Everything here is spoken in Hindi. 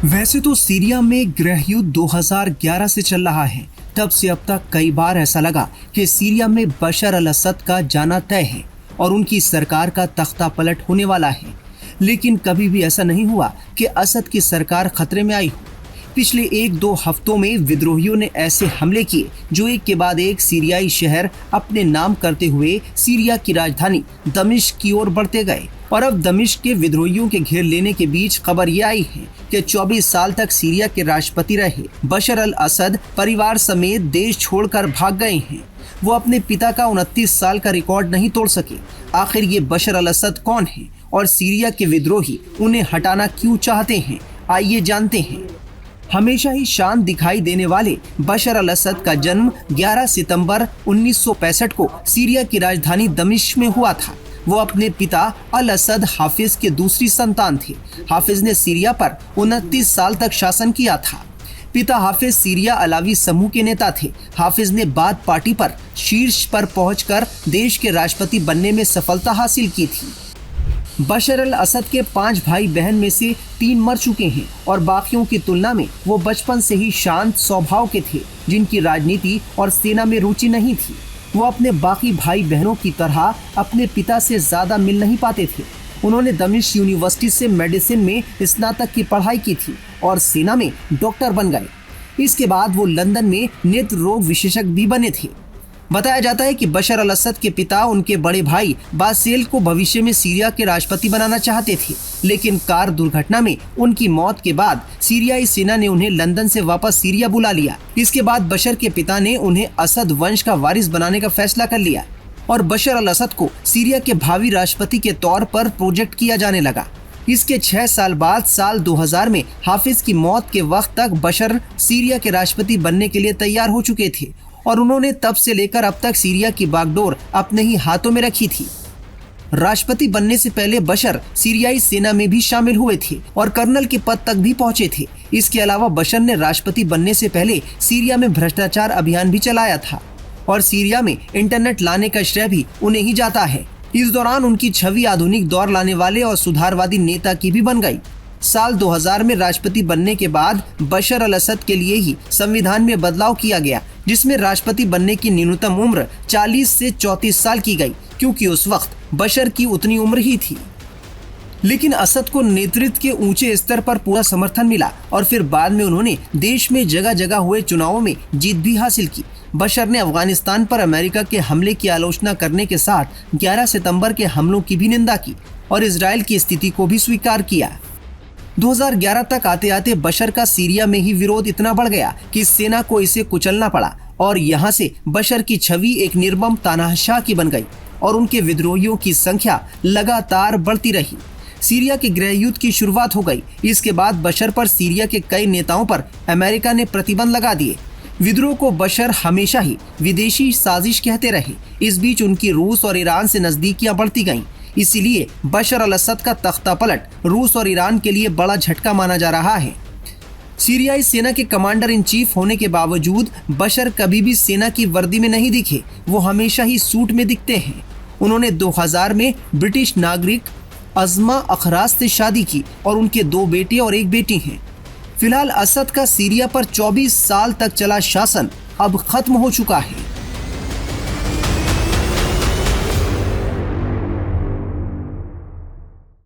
वैसे तो सीरिया में गृह युद्ध 2011 से चल रहा है। तब से अब तक कई बार ऐसा लगा कि सीरिया में बशर अल असद का जाना तय है और उनकी सरकार का तख्ता पलट होने वाला है। लेकिन कभी भी ऐसा नहीं हुआ कि असद की सरकार खतरे में आई हो। पिछले 1-2 हफ्तों में विद्रोहियों ने ऐसे हमले किए जो एक के बाद एक सीरियाई शहर अपने नाम करते हुए सीरिया की राजधानी दमिश्क की ओर बढ़ते गए। और अब दमिश्क के विद्रोहियों के घेर लेने के बीच खबर ये आई है कि 24 साल तक सीरिया के राष्ट्रपति रहे बशर अल असद परिवार समेत देश छोड़कर भाग गए हैं। वो अपने पिता का 29 साल का रिकॉर्ड नहीं तोड़ सके। आखिर ये बशर अल असद कौन है और सीरिया के विद्रोही उन्हें हटाना क्यों चाहते हैं, आइए जानते हैं। हमेशा ही शांत दिखाई देने वाले बशर अल असद का जन्म 11 सितंबर 1965 को सीरिया की राजधानी दमिश्क में हुआ था। वो अपने पिता अल असद हाफिज के दूसरी संतान थे। हाफिज ने सीरिया पर 29 साल तक शासन किया था। पिता हाफिज सीरिया अलावी समूह के नेता थे। हाफिज ने बाथ पार्टी पर शीर्ष पर पहुंचकर देश के राष्ट्रपति बनने में सफलता हासिल की थी। बशर अल असद के 5 भाई बहन में से 3 मर चुके हैं और बाकियों की तुलना में वो बचपन से ही शांत स्वभाव के थे, जिनकी राजनीति और सेना में रुचि नहीं थी। वो अपने बाकी भाई बहनों की तरह अपने पिता से ज्यादा मिल नहीं पाते थे। उन्होंने दमिश्क यूनिवर्सिटी से मेडिसिन में स्नातक की पढ़ाई की थी और सेना में डॉक्टर बन गए। इसके बाद वो लंदन में नेत्र रोग विशेषज्ञ भी बने थे। बताया जाता है कि बशर अल असद के पिता उनके बड़े भाई बासेल को भविष्य में सीरिया के राष्ट्रपति बनाना चाहते थे, लेकिन कार दुर्घटना में उनकी मौत के बाद सीरियाई सेना ने उन्हें लंदन से वापस सीरिया बुला लिया। इसके बाद बशर के पिता ने उन्हें असद वंश का वारिस बनाने का फैसला कर लिया और बशर अल असद को सीरिया के भावी राष्ट्रपति के तौर पर प्रोजेक्ट किया जाने लगा। इसके 6 साल बाद साल 2000 में हाफिज की मौत के वक्त तक बशर सीरिया के राष्ट्रपति बनने के लिए तैयार हो चुके थे और उन्होंने तब से लेकर अब तक सीरिया की बागडोर अपने ही हाथों में रखी थी। राष्ट्रपति बनने से पहले बशर सीरियाई सेना में भी शामिल हुए थे और कर्नल के पद तक भी पहुंचे थे। इसके अलावा बशर ने राष्ट्रपति बनने से पहले सीरिया में भ्रष्टाचार अभियान भी चलाया था और सीरिया में इंटरनेट लाने का श्रेय भी उन्हें ही जाता है। इस दौरान उनकी छवि आधुनिक दौर लाने वाले और सुधारवादी नेता की भी बन गई। साल 2000 में राष्ट्रपति बनने के बाद बशर अल असद के लिए ही संविधान में बदलाव किया गया, जिसमें राष्ट्रपति बनने की न्यूनतम उम्र 40 से 34 साल की गई, क्योंकि उस वक्त बशर की उतनी उम्र ही थी। लेकिन असद को नेतृत्व के ऊंचे स्तर पर पूरा समर्थन मिला और फिर बाद में उन्होंने देश में जगह जगह हुए चुनावों में जीत भी हासिल की। बशर ने अफगानिस्तान पर अमेरिका के हमले की आलोचना करने के साथ 11 सितंबर के हमलों की भी निंदा की और इजराइल की स्थिति को भी स्वीकार किया। 2011 तक आते आते बशर का सीरिया में ही विरोध इतना बढ़ गया कि सेना को इसे कुचलना पड़ा और यहाँ से बशर की छवि एक निर्मम तानाशाह की बन गई और उनके विद्रोहियों की संख्या लगातार बढ़ती रही। सीरिया के गृह युद्ध की शुरुआत हो गई। इसके बाद बशर पर सीरिया के कई नेताओं पर अमेरिका ने प्रतिबंध लगा दिए। विद्रोह को बशर हमेशा ही विदेशी साजिश कहते रहे। इस बीच उनकी रूस और ईरान से नजदीकियां बढ़ती गईं। इसीलिए बशर अल असद का तख्ता पलट रूस और ईरान के लिए बड़ा झटका माना जा रहा है। सीरियाई सेना के कमांडर इन चीफ होने के बावजूद बशर कभी भी सेना की वर्दी में नहीं दिखे। वो हमेशा ही सूट में दिखते हैं। उन्होंने 2000 में ब्रिटिश नागरिक अज़मा अखराज से शादी की और उनके 2 बेटे और 1 बेटी हैं। फिलहाल असद का सीरिया पर 24 साल तक चला शासन अब खत्म हो चुका है।